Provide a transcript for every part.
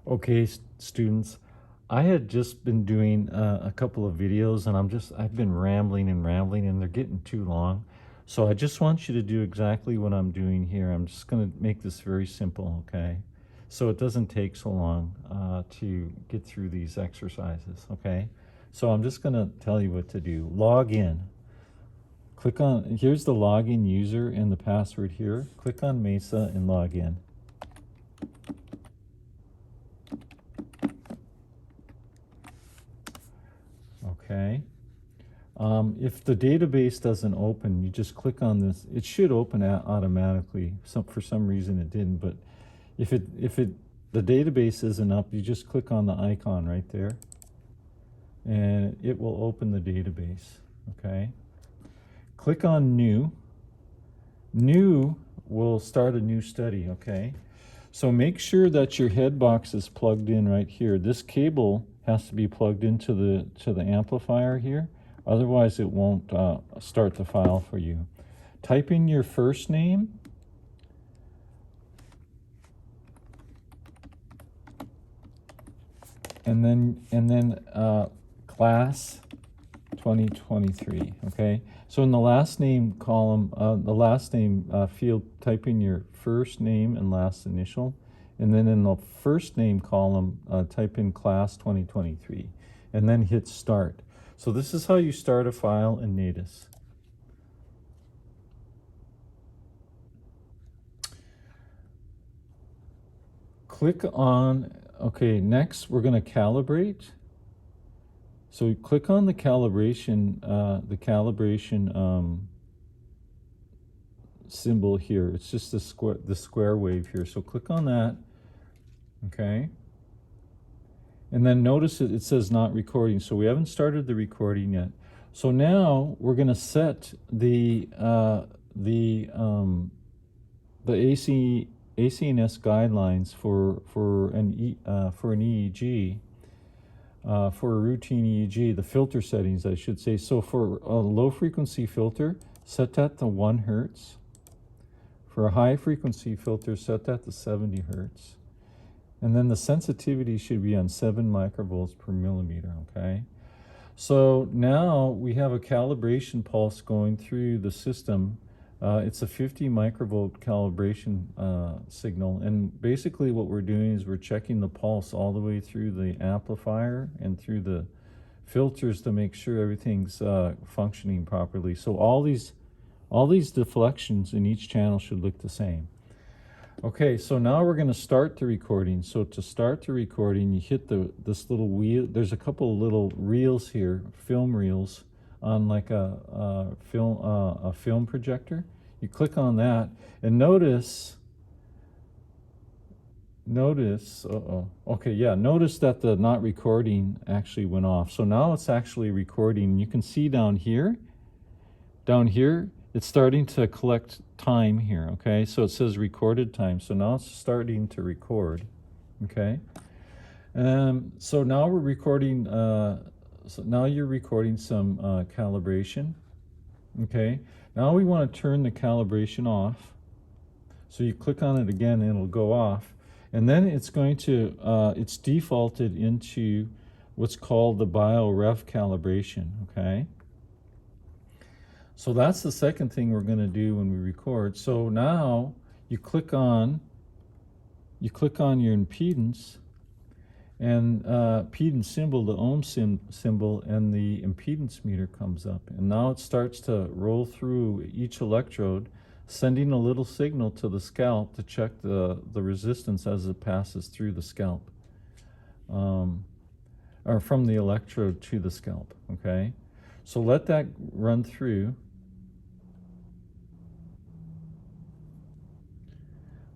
Okay, students, I had just been doing a couple of videos and I've been rambling and they're getting too long. So I just want you to do exactly what I'm doing here. I'm just going to make this very simple, okay? So it doesn't take so long to get through these exercises, okay? So I'm just going to tell you what to do. Log in. Here's the login user and the password here. Click on Mesa and log in. Okay. If the database doesn't open, you just click on this. It should open automatically. For some reason it didn't, but if the database isn't up, you just click on the icon right there, and it will open the database. Okay. Click on New. New will start a new study. Okay. So make sure that your head box is plugged in right here. This cable has to be plugged into the amplifier here. Otherwise, it won't start the file for you. Type in your first name. And then class 2023, okay? So in the last name column, the last name field, type in your first name and last initial. And then in the first name column, type in class 2023. And then hit start. So this is how you start a file in Natus. Click on, okay, next we're going to calibrate. So you click on the calibration symbol here. It's just the square wave here. So click on that, okay? And then notice it says not recording. So we haven't started the recording yet. So now we're going to set the AC&S guidelines for an EEG. For a routine EEG, the filter settings, I should say. So for a low frequency filter, set that to 1 Hertz. For a high frequency filter, set that to 70 Hertz. And then the sensitivity should be on 7 microvolts per millimeter, okay? So now we have a calibration pulse going through the system. It's a 50 microvolt calibration signal, and basically what we're doing is we're checking the pulse all the way through the amplifier and through the filters to make sure everything's functioning properly. So all these deflections in each channel should look the same. Okay, so now we're going to start the recording. So to start the recording, you hit this little wheel. There's a couple of little reels here, film reels, on like a film projector. You click on that, and notice that the not recording actually went off. So now it's actually recording. You can see down here, it's starting to collect time here, okay? So it says recorded time. So now it's starting to record, okay? So now we're recording, so now you're recording some calibration, okay? Now we want to turn the calibration off. So you click on it again and it'll go off. And then it's going to, it's defaulted into what's called the bioref calibration, okay? So that's the second thing we're going to do when we record. So now you click on your impedance, and impedance symbol, the ohm symbol, and the impedance meter comes up. And now it starts to roll through each electrode, sending a little signal to the scalp to check the resistance as it passes through the scalp, or from the electrode to the scalp, okay? So let that run through.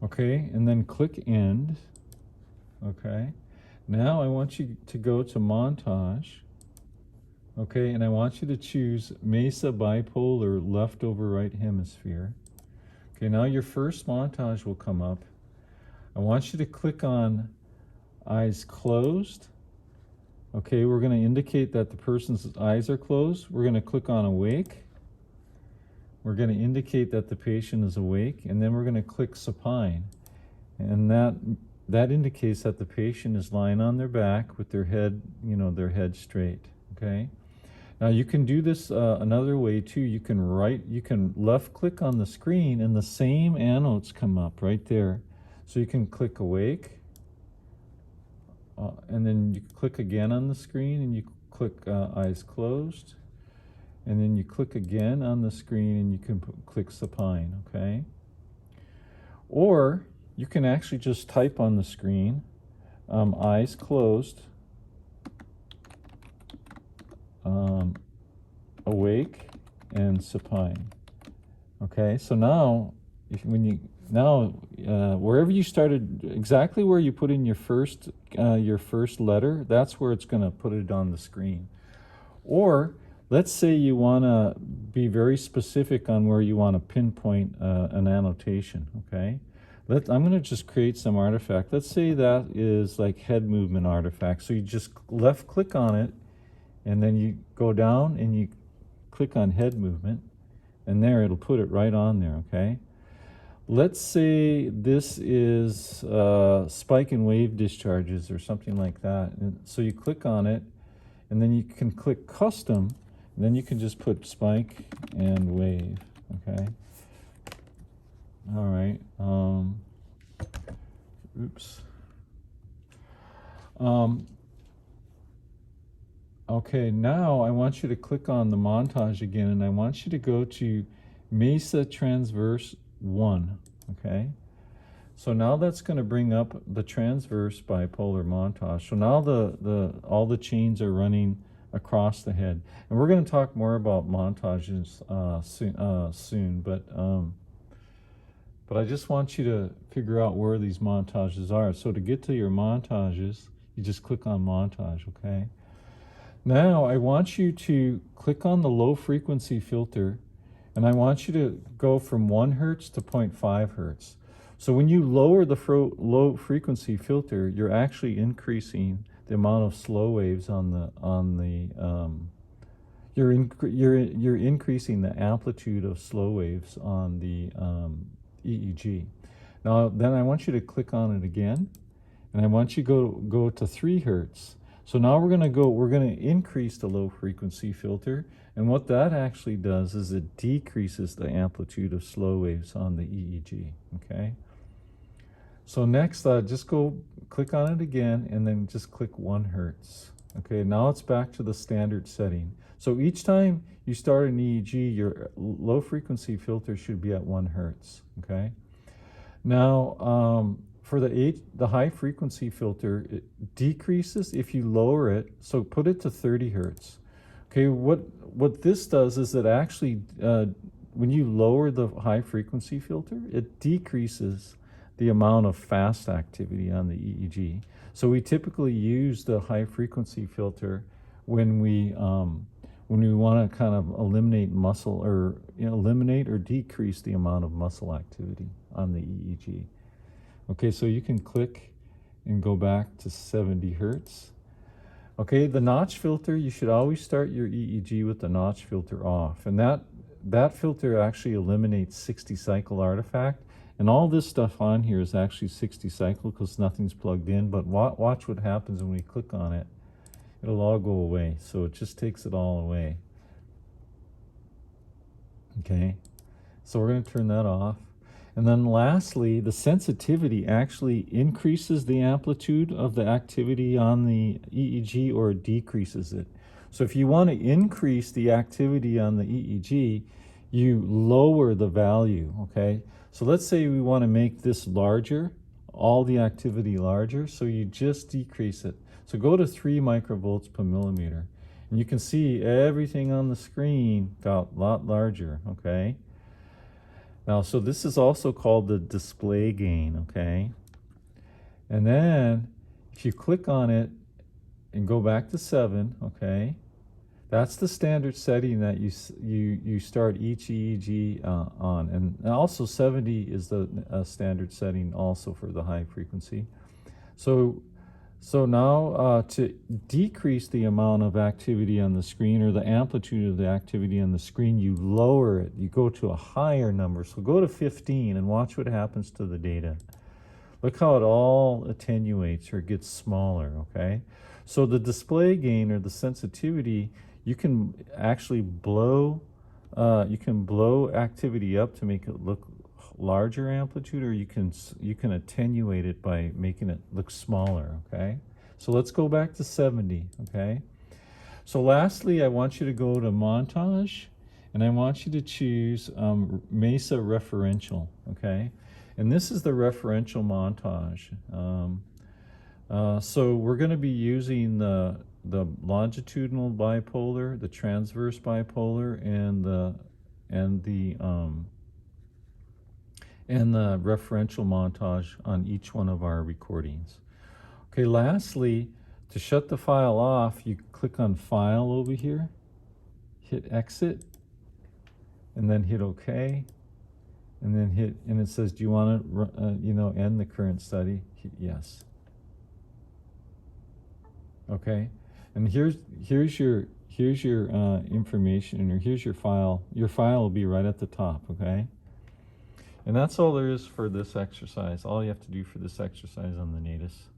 Okay, and then click end. Okay, now I want you to go to montage. Okay, and I want you to choose Mesa bipolar left over right hemisphere. Okay, now your first montage will come up. I want you to click on eyes closed. Okay, we're going to indicate that the person's eyes are closed. We're going to click on awake. We're going to indicate that the patient is awake, and then we're going to click supine. And that that indicates that the patient is lying on their back with their head, their head straight, okay? Now you can do this another way too. You can left click on the screen and the same anodes come up right there. So you can click awake, and then you click again on the screen and you click eyes closed, and then you click again on the screen and you can click supine, okay? Or you can actually just type on the screen, eyes closed, awake, and supine. Okay, so now wherever you started, exactly where you put in your first letter, that's where it's going to put it on the screen. Or let's say you want to be very specific on where you want to pinpoint an annotation. Okay, I'm going to just create some artifact. Let's say that is like head movement artifact. So you just left click on it, and then you go down and you click on head movement, and there it'll put it right on there. Okay, let's say this is spike and wave discharges or something like that, and so you click on it, and then you can click custom, and then you can just put spike and wave. Okay, all right, oops. Okay, now I want you to click on the montage again, and I want you to go to Mesa Transverse 1, okay? So now that's going to bring up the transverse bipolar montage. So now all the chains are running across the head. And we're going to talk more about montages soon, but I just want you to figure out where these montages are. So to get to your montages, you just click on montage, okay? Now I want you to click on the low frequency filter, and I want you to go from 1 hertz to 0.5 hertz. So when you lower the low frequency filter, you're actually increasing the amount of slow waves you're increasing the amplitude of slow waves on the EEG. Now then I want you to click on it again, and I want you to go to 3 hertz. So now we're going to increase the low frequency filter, and what that actually does is it decreases the amplitude of slow waves on the EEG, okay? So next, just go click on it again, and then just click 1 hertz. Okay, now it's back to the standard setting. So each time you start an EEG, your low frequency filter should be at 1 hertz, okay? Now, for the high frequency filter, it decreases if you lower it, so put it to 30 hertz. Okay, what this does is it actually, when you lower the high frequency filter, it decreases the amount of fast activity on the EEG. So we typically use the high frequency filter when we want to kind of eliminate muscle, or eliminate or decrease the amount of muscle activity on the EEG. Okay, so you can click and go back to 70 hertz. Okay, the notch filter, you should always start your EEG with the notch filter off. And that filter actually eliminates 60 cycle artifact. And all this stuff on here is actually 60 cycle because nothing's plugged in. But watch what happens when we click on it. It'll all go away. So it just takes it all away. Okay, so we're going to turn that off. And then lastly, the sensitivity actually increases the amplitude of the activity on the EEG or decreases it. So if you want to increase the activity on the EEG, you lower the value, okay? So let's say we want to make this larger, all the activity larger, so you just decrease it. So go to 3 microvolts per millimeter, and you can see everything on the screen got a lot larger, okay? Now, so this is also called the display gain, okay? And then if you click on it and go back to 7, okay, that's the standard setting that you start each EEG on. And also 70 is the standard setting also for the high frequency. So now to decrease the amount of activity on the screen, or the amplitude of the activity on the screen, you lower it. You go to a higher number. So go to 15 and watch what happens to the data. Look how it all attenuates or gets smaller, okay? So the display gain or the sensitivity, you can actually blow activity up to make it look larger amplitude, or you can attenuate it by making it look smaller, okay? So let's go back to 70, okay? So lastly, I want you to go to montage, and I want you to choose Mesa referential, okay? And this is the referential montage. So we're going to be using the longitudinal bipolar, the transverse bipolar, and the referential montage on each one of our recordings. Okay, lastly, to shut the file off, you click on File over here, hit Exit, and then hit OK, and then and it says, do you want to, end the current study? Hit Yes. Okay, and here's your information, or here's your file. Your file will be right at the top. Okay, and that's all there is for this exercise. All you have to do for this exercise on the Natus.